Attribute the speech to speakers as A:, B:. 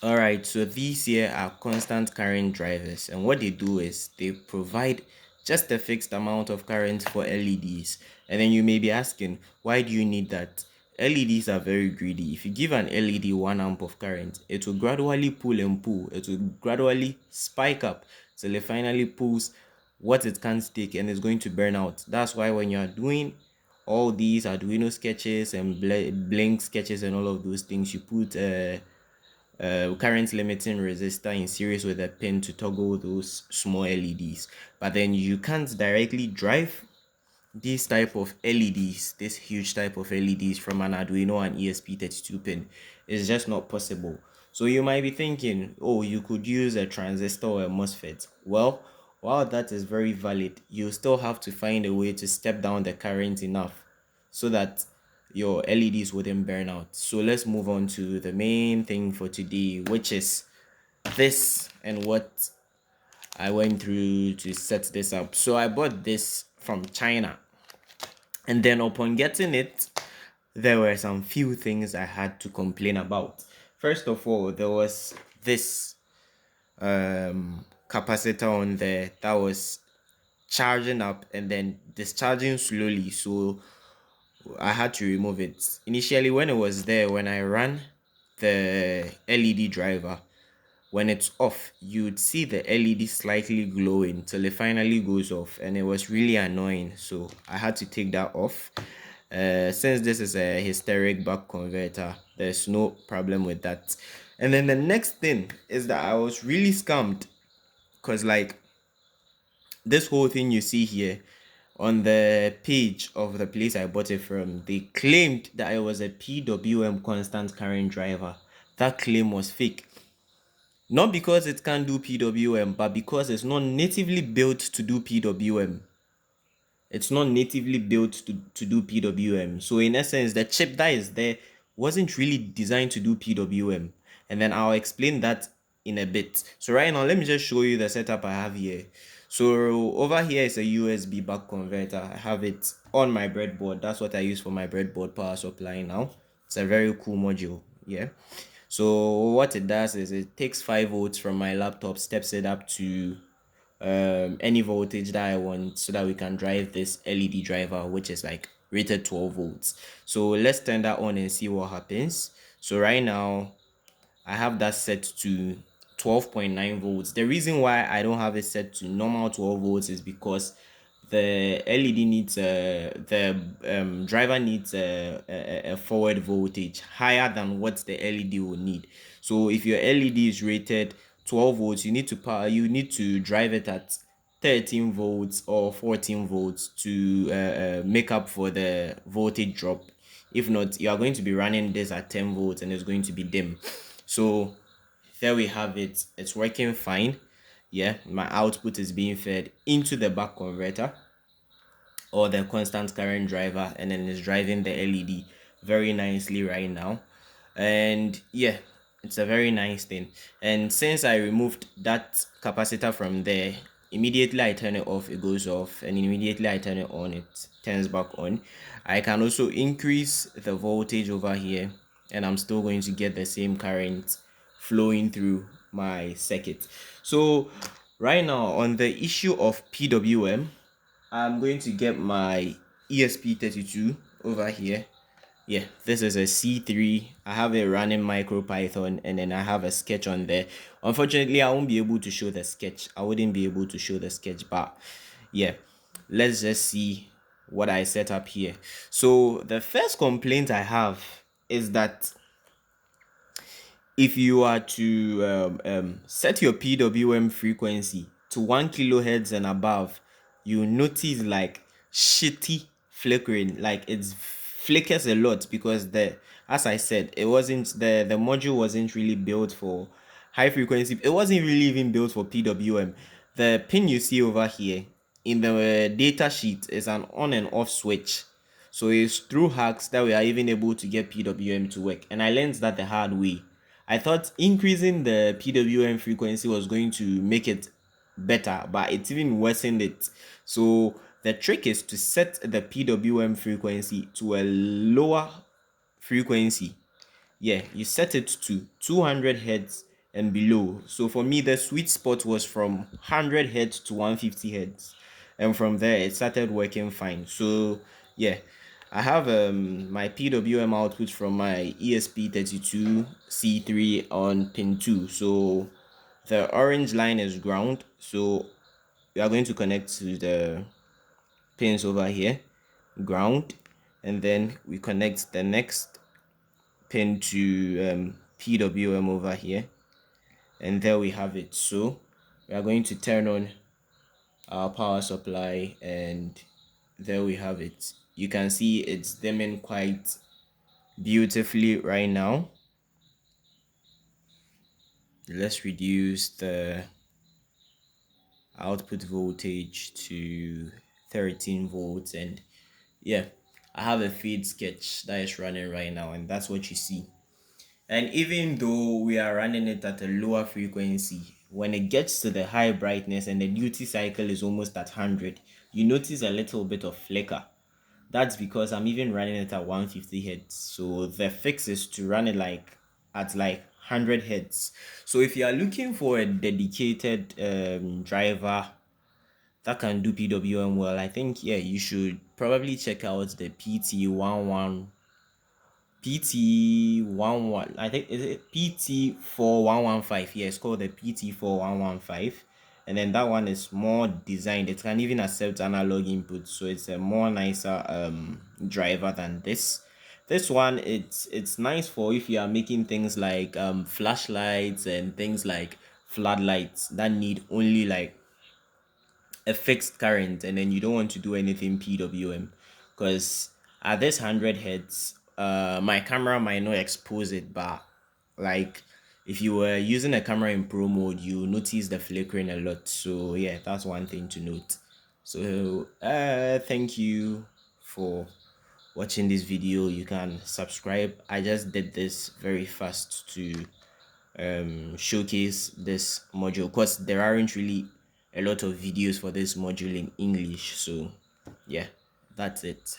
A: All right, so these here are constant current drivers, and what they do is they provide just a fixed amount of current for LEDs. And then you may be asking, why do you need that? LEDs are very greedy. If you give an LED 1 amp of current, it will gradually pull and pull. It will gradually spike up till it finally pulls what it can't take and is going to burn out. That's why when you are doing all these Arduino sketches and blink sketches and all of those things, you put current limiting resistor in series with a pin to toggle those small LEDs. But then you can't directly drive this type of LEDs, this huge type of LEDs from an Arduino and ESP32 pin. It's just not possible. So you might be thinking, oh, you could use a transistor or a MOSFET. Well, while that is very valid, you still have to find a way to step down the current enough so that your LEDs wouldn't burn out. So let's move on to the main thing for today, which is this and what I went through to set this up. So I bought this from China, and then upon getting it, there were some few things I had to complain about. First of all, there was this capacitor on there that was charging up and then discharging slowly, so I had to remove it. Initially, when it was there, when I ran the LED driver, when it's off, you'd see the LED slightly glowing till it finally goes off, and it was really annoying. So I had to take that off. Since this is a hysteric buck converter, there's no problem with that. And then the next thing is that I was really scammed, because like this whole thing you see here on the page of the place I bought it from, they claimed that it was a PWM constant current driver. That claim was fake. Not because it can't do PWM, but because it's not natively built to do PWM. It's not natively built to do PWM. So in essence, the chip that is there wasn't really designed to do PWM. And then I'll explain that in a bit. So right now, let me just show you the setup I have here. So over here is a USB buck converter. I have it on my breadboard. That's what I use for my breadboard power supply now. It's a very cool module. Yeah. So what it does is it takes 5 volts from my laptop, steps it up to any voltage that I want, so that we can drive this LED driver, which is like rated 12 volts. So let's turn that on and see what happens. So right now I have that set to 12.9 volts. The reason why I don't have it set to normal 12 volts is because the LED needs the driver needs a forward voltage higher than what the LED will need. So if your LED is rated 12 volts, you need to drive it at 13 volts or 14 volts to make up for the voltage drop. If not, you are going to be running this at 10 volts and it's going to be dim. So there we have it. It's working fine. Yeah, my output is being fed into the buck converter or the constant current driver, and then it's driving the LED very nicely right now. And yeah, it's a very nice thing. And since I removed that capacitor from there, immediately I turn it off, it goes off, and immediately I turn it on, it turns back on. I can also increase the voltage over here, and I'm still going to get the same current flowing through my circuit. So right now, on the issue of PWM, I'm going to get my ESP32 over here. Yeah, this is a C3. I have a running MicroPython, and then I have a sketch on there. Unfortunately, I won't be able to show the sketch. I wouldn't be able to show the sketch, but yeah, let's just see what I set up here. So the first complaint I have is that if you are to set your PWM frequency to 1 kilohertz and above, you notice like shitty flickering. Like it's flickers a lot because as I said, it wasn't the module wasn't really built for high frequency. It wasn't really even built for PWM. The pin you see over here in the data sheet is an on and off switch. So it's through hacks that we are even able to get PWM to work. And I learned that the hard way. I thought increasing the PWM frequency was going to make it better, but it's even worsened it. So the trick is to set the PWM frequency to a lower frequency. Yeah, you set it to 200 hertz and below. So for me, the sweet spot was from 100 hertz to 150 hertz, and from there it started working fine. So yeah, I have my PWM output from my ESP32 C3 on pin 2. So the orange line is ground, so we are going to connect to the pins over here, ground, and then we connect the next pin to PWM over here, and there we have it. So we are going to turn on our power supply, and there we have it. You can see it's dimming quite beautifully right now. Let's reduce the output voltage to 13 volts, and yeah, I have a feed sketch that is running right now, and that's what you see. And even though we are running it at a lower frequency, when it gets to the high brightness and the duty cycle is almost at 100, you notice a little bit of flicker. That's because I'm even running it at 150 hertz. So the fix is to run it like at like 100 hertz. So if you are looking for a dedicated driver that can do PWM well, I think yeah, you should probably check out the PT11, I think, is it PT4115? Yeah, it's called the PT4115. And then that one is more designed. It can even accept analog input, so it's a more nicer driver than this. This one, it's nice for if you are making things like flashlights and things like floodlights that need only like a fixed current, and then you don't want to do anything PWM, because at this 100 hertz my camera might not expose it, but like if you were using a camera in pro mode, you notice the flickering a lot. So yeah, that's one thing to note. So thank you for watching this video. You can subscribe. I just did this very fast to showcase this module, because there aren't really a lot of videos for this module in English. So yeah, that's it.